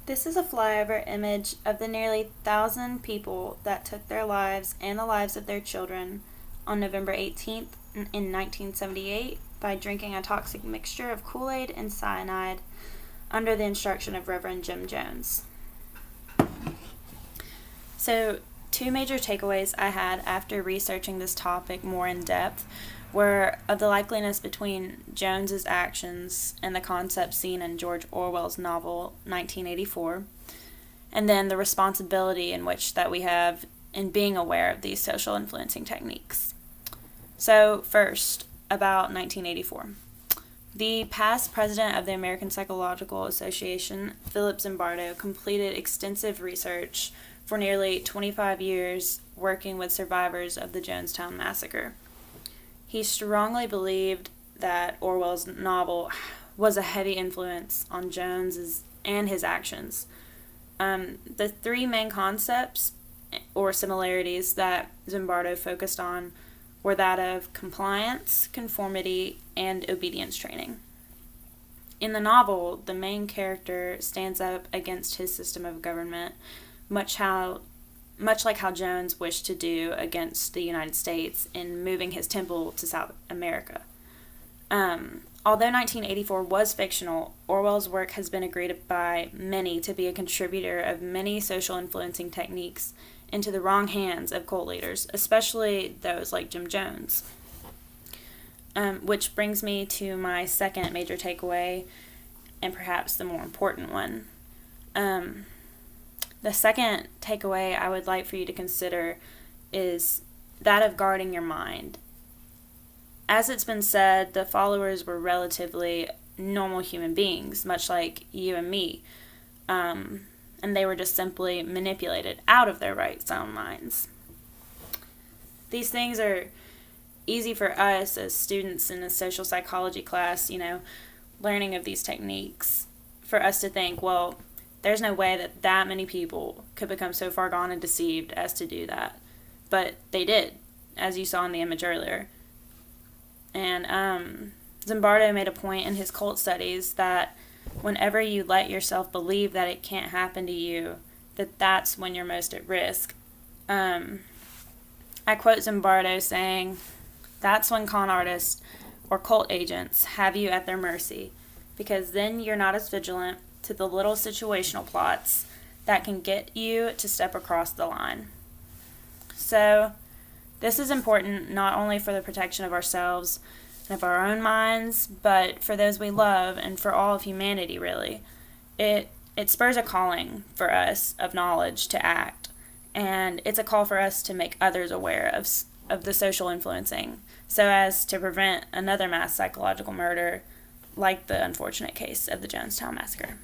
This is a flyover image of the nearly 1,000 people that took their lives and the lives of their children on November 18th in 1978 by drinking a toxic mixture of Kool-Aid and cyanide under the instruction of Reverend Jim Jones. So, two major takeaways I had after researching this topic more in depth were of the likeliness between Jones's actions and the concepts seen in George Orwell's novel 1984, and then the responsibility in which that we have in being aware of these social influencing techniques. So first, about 1984. The past president of the American Psychological Association, Philip Zimbardo, completed extensive research for nearly 25 years working with survivors of the Jonestown massacre. He strongly believed that Orwell's novel was a heavy influence on Jones's and his actions. The three main concepts or similarities that Zimbardo focused on were that of compliance, conformity, and obedience training. In the novel, the main character stands up against his system of government, much like how Jones wished to do against the United States in moving his temple to South America. Although 1984 was fictional, Orwell's work has been agreed by many to be a contributor of many social influencing techniques into the wrong hands of cult leaders, especially those like Jim Jones. Which brings me to my second major takeaway, and perhaps the more important one. The second takeaway I would like for you to consider is that of guarding your mind. As it's been said, the followers were relatively normal human beings, much like you and me, and they were just simply manipulated out of their right sound minds. These things are easy for us as students in a social psychology class, learning of these techniques, for us to think, well, there's no way that many people could become so far gone and deceived as to do that. But they did, as you saw in the image earlier. And Zimbardo made a point in his cult studies that whenever you let yourself believe that it can't happen to you, that's when you're most at risk. I quote Zimbardo saying, "That's when con artists or cult agents have you at their mercy, because then you're not as vigilant to the little situational plots that can get you to step across the line." So, this is important not only for the protection of ourselves and of our own minds, but for those we love and for all of humanity, really. It spurs a calling for us of knowledge to act, and it's a call for us to make others aware of the social influencing, so as to prevent another mass psychological murder like the unfortunate case of the Jonestown massacre.